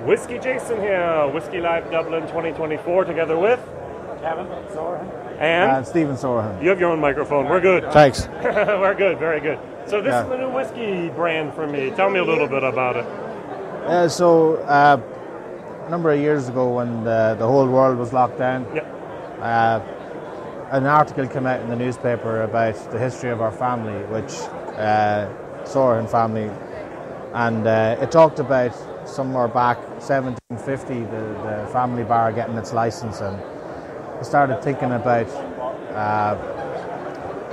WhiskyJason here, Whisky Live Dublin 2024, together with Kevin, Soraghan, and Stephen Soraghan. You have your own microphone. We're good. Thanks. We're good. Very good. So this is the new whiskey brand for me. Tell me a little bit about it. A number of years ago, when the whole world was locked down, an article came out in the newspaper about the history of our family, which Soraghan family, and it talked about somewhere back 1750, the family bar getting its license, and I started thinking about,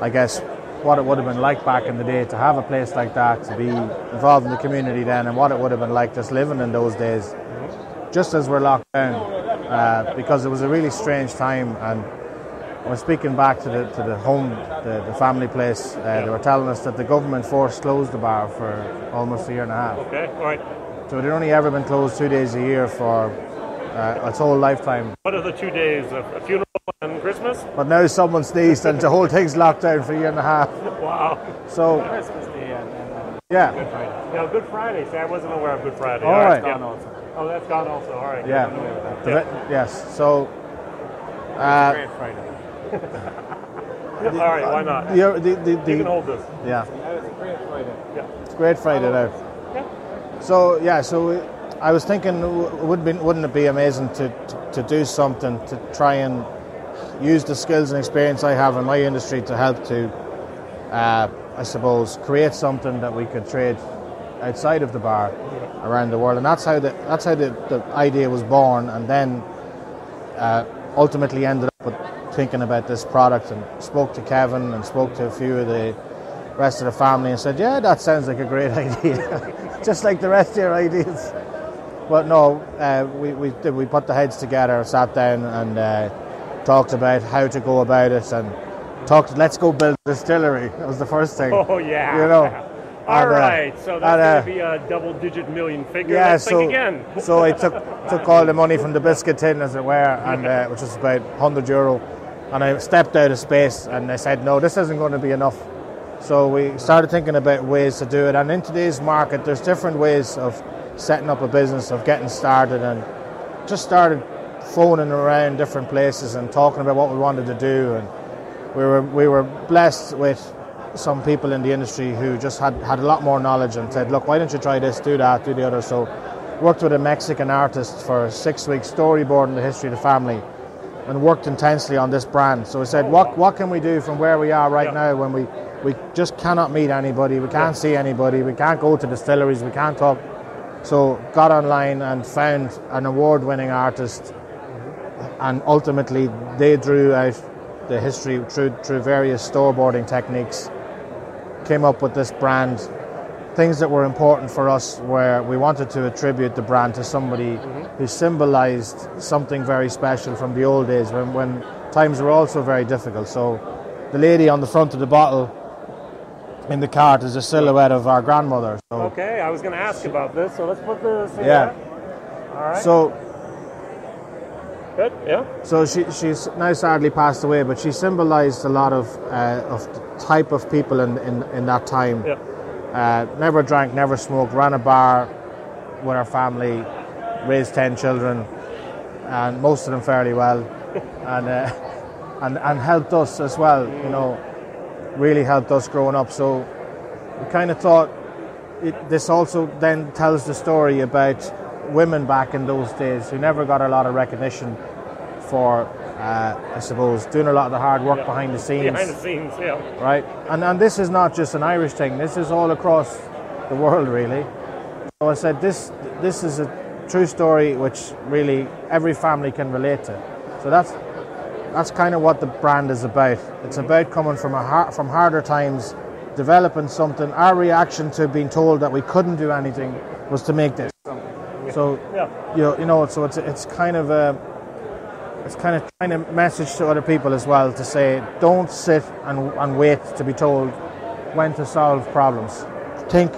I guess, what it would have been like back in the day to have a place like that, to be involved in the community then, and what it would have been like just living in those days, just as we're locked down, because it was a really strange time. And I was speaking back to the home, the family place. They were telling us that the government closed the bar for almost a year and a half. Okay, all right. So it had only ever been closed 2 days a year for its whole lifetime. What are the 2 days? A funeral and Christmas? But now someone sneezed and the whole thing's locked down for a year and a half. Wow. So Christmas Day, and yeah. Good Friday. Now, Good Friday. See, I wasn't aware of Good Friday. All right. It's gone also. Oh, that's gone also. All right. Yeah. Yes. So. Great Friday. All right. Why not? You can hold this. Yeah. It's a great Friday. Yeah. It's great Friday now. Yeah. So I was thinking, wouldn't it be amazing to do something to try and use the skills and experience I have in my industry to help to, I suppose, create something that we could trade outside of the bar around the world, and that's how the idea was born, and then ultimately ended up with thinking about this product, and spoke to Kevin and spoke to a few of the rest of the family and said, yeah, that sounds like a great idea, just like the rest of your ideas. But no, we put the heads together, sat down and talked about how to go about it, and let's go build a distillery. That was the first thing. Oh yeah. You know. All right, so that's going to be a double-digit million figure. Yeah, Let's think again. So I took all the money from the biscuit tin, as it were, and which was about €100, and I stepped out of space, and I said, no, this isn't going to be enough. So we started thinking about ways to do it, and in today's market, there's different ways of setting up a business, of getting started, and just started phoning around different places and talking about what we wanted to do, and we were blessed with some people in the industry who just had a lot more knowledge and said, look, why don't you try this, do that, do the other. So worked with a Mexican artist for 6 weeks, storyboarding the history of the family, and worked intensely on this brand. So we said, what can we do from where we are right now, when we just cannot meet anybody, we can't see anybody, we can't go to distilleries, we can't talk. So got online and found an award-winning artist, and ultimately they drew out the history through various storyboarding techniques, came up with this brand. Things that were important for us, where we wanted to attribute the brand to somebody who symbolized something very special from the old days, when times were also very difficult. So the lady on the front of the bottle in the cart is a silhouette of our grandmother. So okay, I was going to ask about this, so let's put this in. Yeah. All right. So good. Yeah. So she's now sadly passed away, but she symbolized a lot of the type of people in that time. Yeah. Never drank, never smoked, ran a bar with her family, raised 10 children, and most of them fairly well, and helped us as well. You know, really helped us growing up. So we kind of thought this also then tells the story about women back in those days who never got a lot of recognition for, I suppose, doing a lot of the hard work behind the scenes. Behind the scenes, yeah. Right, and this is not just an Irish thing. This is all across the world, really. So I said, this is a true story which really every family can relate to. So that's kind of what the brand is about. It's about coming from harder times, developing something. Our reaction to being told that we couldn't do anything was to make this. So you know, so it's kind of trying to message to other people as well, to say, don't sit and wait to be told when to solve problems. Think,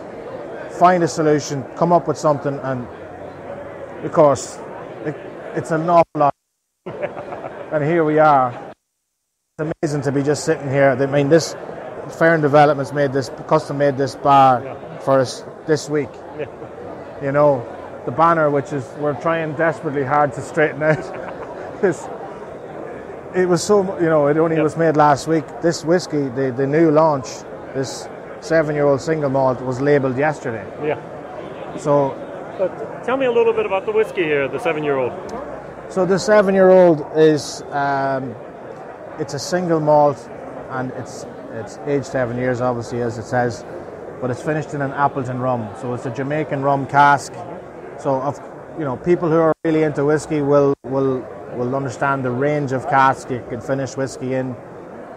find a solution, come up with something, and of course, it's an awful lot. And here we are. It's amazing to be just sitting here. I mean, this Fair and Development's custom made this bar for us this week. You know, the banner, which is we're trying desperately hard to straighten out. It was so, it only was made last week. This whiskey, the new launch, this 7-year-old single malt was labelled yesterday. Yeah. So, tell me a little bit about the whiskey here, the 7-year-old. So the 7-year-old is it's a single malt, and it's aged 7 years, obviously, as it says, but it's finished in an Appleton rum. So it's a Jamaican rum cask. So people who are really into whiskey will understand the range of casks you can finish whiskey in.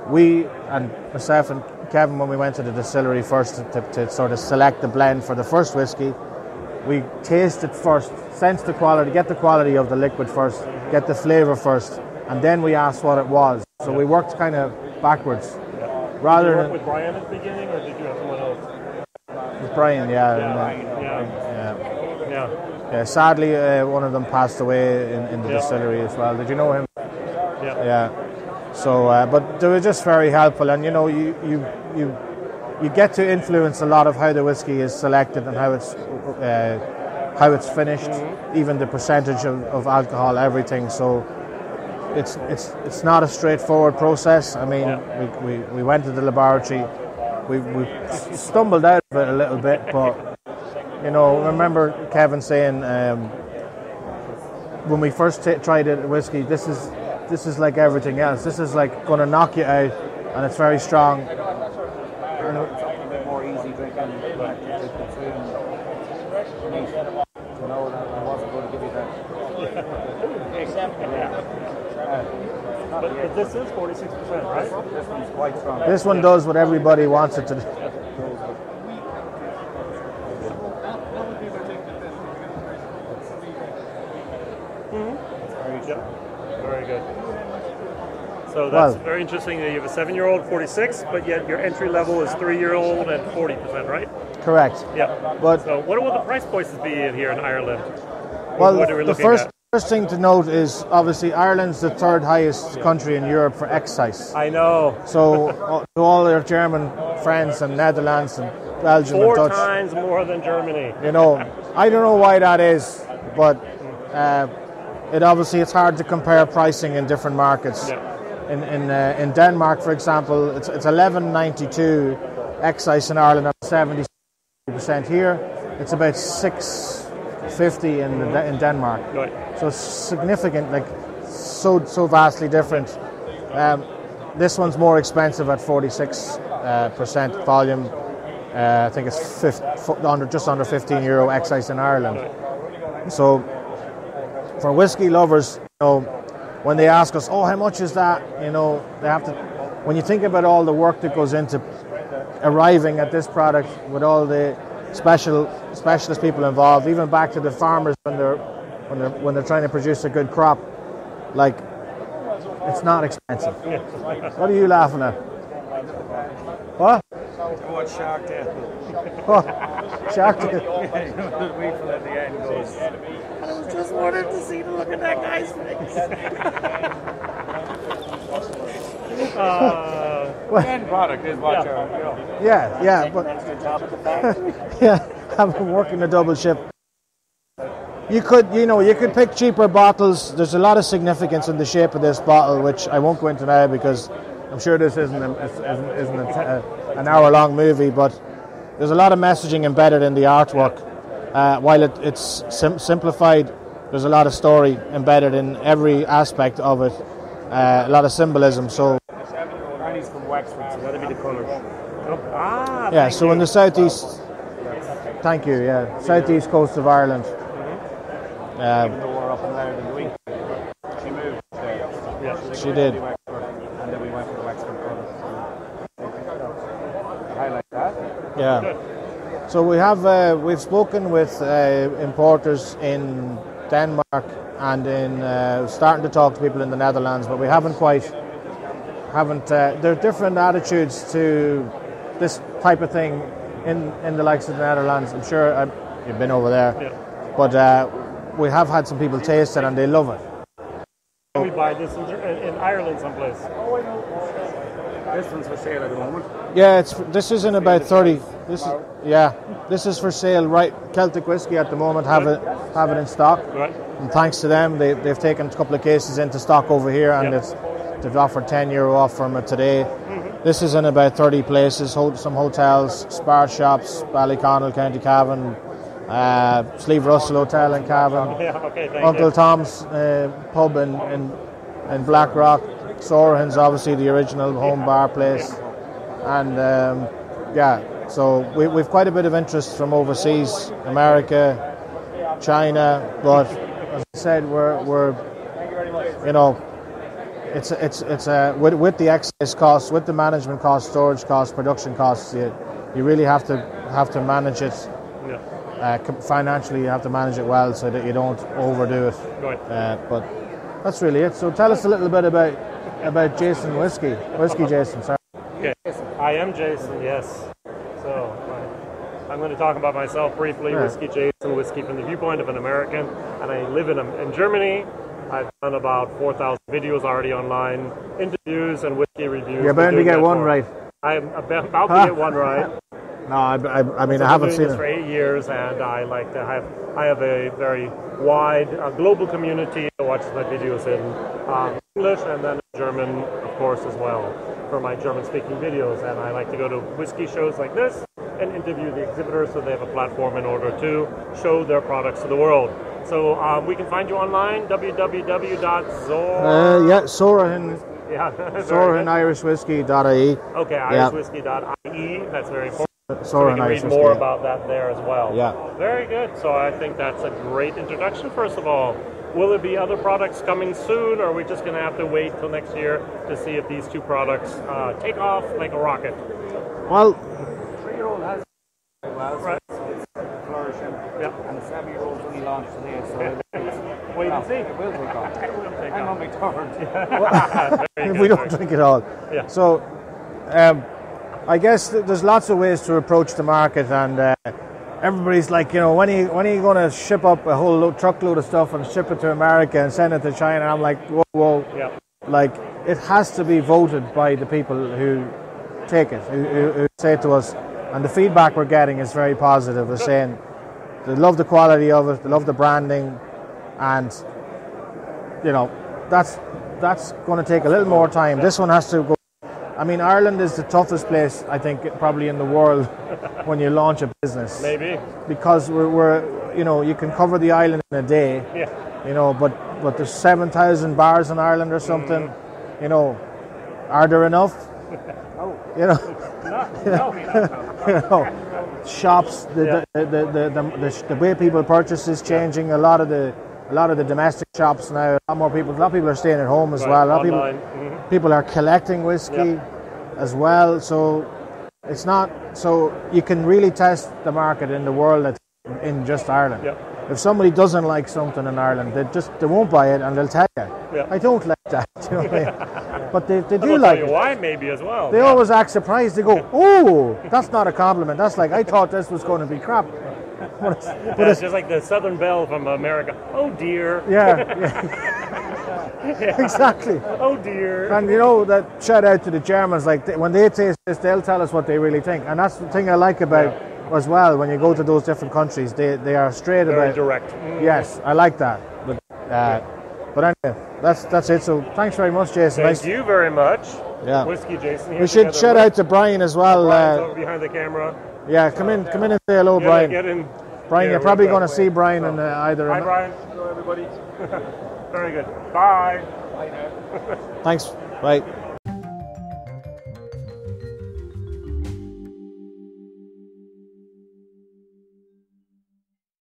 We, and myself and Kevin, when we went to the distillery first to sort of select the blend for the first whiskey, we taste it first, sense the quality, get the quality of the liquid first, get the flavour first, and then we asked what it was. So we worked kind of backwards. Did you work with Brian at the beginning, or did you have someone else? With Brian, yeah. Yeah. Sadly, one of them passed away in the distillery as well. Did you know him? Yeah. So, but they were just very helpful, and you get to influence a lot of how the whiskey is selected and how it's finished, even the percentage of alcohol, everything. So it's not a straightforward process. I mean, we went to the laboratory, we stumbled out of it a little bit, but remember Kevin saying when we first tried it, whiskey, this is like everything else. This is like going to knock you out, and it's very strong. It's a bit more easy drinking, but to consume. To know that I wasn't going to give you that. But this is 46%, right? This one's quite strong. This one does what everybody wants it to do. Very good. So that's very interesting that you have a 7-year-old 46, but yet your entry level is 3-year-old and 40%, right? Correct. Yeah. But so what will the price points be here in Ireland? Well, the first thing to note is obviously Ireland's the third highest country in Europe for excise. I know. So to all their German friends and Netherlands and Belgium and Dutch, 4 times more than Germany. I don't know why that is, but it's hard to compare pricing in different markets. Yeah. In Denmark, for example, it's 11.92 excise in Ireland and 70% here. It's about 6.50 in Denmark. Right. So it's significant, like so vastly different. This one's more expensive at 46% volume. I think it's just under €15 excise in Ireland. So for whiskey lovers, when they ask us, how much is that? They have to. When you think about all the work that goes into arriving at this product, with all the specialist people involved, even back to the farmers when they're trying to produce a good crop, like it's not expensive. What are you laughing at? What? What Shark Tale? What? Shark Tale? The weevil at the end goes. I was just wanted to see the look at that guy's face. The end product is what you're. Yeah, but yeah, I've been working a double shift. You could pick cheaper bottles. There's a lot of significance in the shape of this bottle, which I won't go into now because I'm sure this isn't an hour-long movie, but there's a lot of messaging embedded in the artwork. While it's simplified, there's a lot of story embedded in every aspect of it. A lot of symbolism. So. He's from Wexford, so that'll be the colours. Yeah. So in the southeast. Thank you. Yeah, southeast coast of Ireland. Even though we're up in Ireland the week, she moved there. Yeah, she did. And then we went for the Wexford colours. Highlight that. Yeah. So we've spoken with importers in Denmark and in starting to talk to people in the Netherlands, but we haven't. There are different attitudes to this type of thing in the likes of the Netherlands. I'm sure you've been over there, but we have had some people taste it and they love it. Can we buy this in Ireland someplace? This one's for sale at the moment. Yeah, this is in about 30. This is for sale. Right, Celtic Whisky at the moment have it in stock. Right. And thanks to them, they've taken a couple of cases into stock over here, and they've offered €10 off from it today. This is in about 30 places, some hotels, spar shops, Ballyconnell, County Cavan, Slieve Russell Hotel in Cavan, Uncle Tom's pub in Blackrock, Soraghan's obviously the original home bar place, and so we've quite a bit of interest from overseas, America, China, but as I said, we're it's with the excess costs, with the management costs, storage costs, production costs, you really have to manage it. Financially, you have to manage it well so that you don't overdo it. Right. But that's really it. So tell us a little bit about Jason WhiskyJason. Sorry. Okay. I am Jason. Yes. So I'm going to talk about myself briefly. Yeah. WhiskyJason, whiskey from the viewpoint of an American, and I live in Germany. I've done about 4,000 videos already online, interviews and whiskey reviews. You're bound to get one right. I'm about to get one right. No, I mean, I haven't seen it for 8 years, and I like to have a very wide global community that watches my videos in English and then in German, of course, as well, for my German-speaking videos. And I like to go to whiskey shows like this and interview the exhibitors so they have a platform in order to show their products to the world. So we can find you online, Soraghan. SoraghanIrishWhiskey.ie. Okay, irishwhiskey.ie. That's very important. So we can read more about that there as well. Yeah. Very good. So I think that's a great introduction, first of all. Will there be other products coming soon, or are we just going to have to wait till next year to see if these two products take off like a rocket? Well, 3-year-old has right. It's flourishing, and the 7-year-old's only launched today, so wait and see. It will take off. I'm on my third. If we don't drink it all. Yeah. So, I guess there's lots of ways to approach the market, and everybody's like, when are you going to ship up a whole truckload of stuff and ship it to America and send it to China? And I'm like, whoa. Yeah. Like, it has to be voted by the people who take it, who say to us, and the feedback we're getting is very positive. They're saying they love the quality of it, they love the branding, and that's going to take a little more time. This one has to go. I mean, Ireland is the toughest place, I think, probably in the world when you launch a business. Maybe. Because we're you can cover the island in a day. Yeah. But there's 7,000 bars in Ireland or something. Are there enough? No. Shops. The way people purchase is changing. A lot of the domestic shops now. A lot of people are staying at home as well. A lot of people are collecting whiskey as well. So it's not. So you can really test the market in the world in just Ireland. Yep. If somebody doesn't like something in Ireland, they won't buy it, and they'll tell you. Yep. I don't like that. You know what I mean? But they do like it. Why maybe as well. They always act surprised. They go, "Oh, that's not a compliment. That's like, I thought this was going to be crap." But it's just like the Southern Belle from America. Oh dear. Yeah. Exactly. Oh dear. And that shout out to the Germans. Like when they taste this, they'll tell us what they really think, and that's the thing I like about as well. When you go to those different countries, they are straight very about. Direct. Yes, I like that. But anyway, that's it. So thanks very much, Jason. Thank you very much. Yeah. WhiskyJason. We should shout out to Brian as well. Brian's over behind the camera. Yeah, come in and say hello, Brian. Get in. Brian, you're probably going to see Brian in either. Hi, Brian. Hello, everybody. Very good. Bye. Bye now. Thanks. Bye.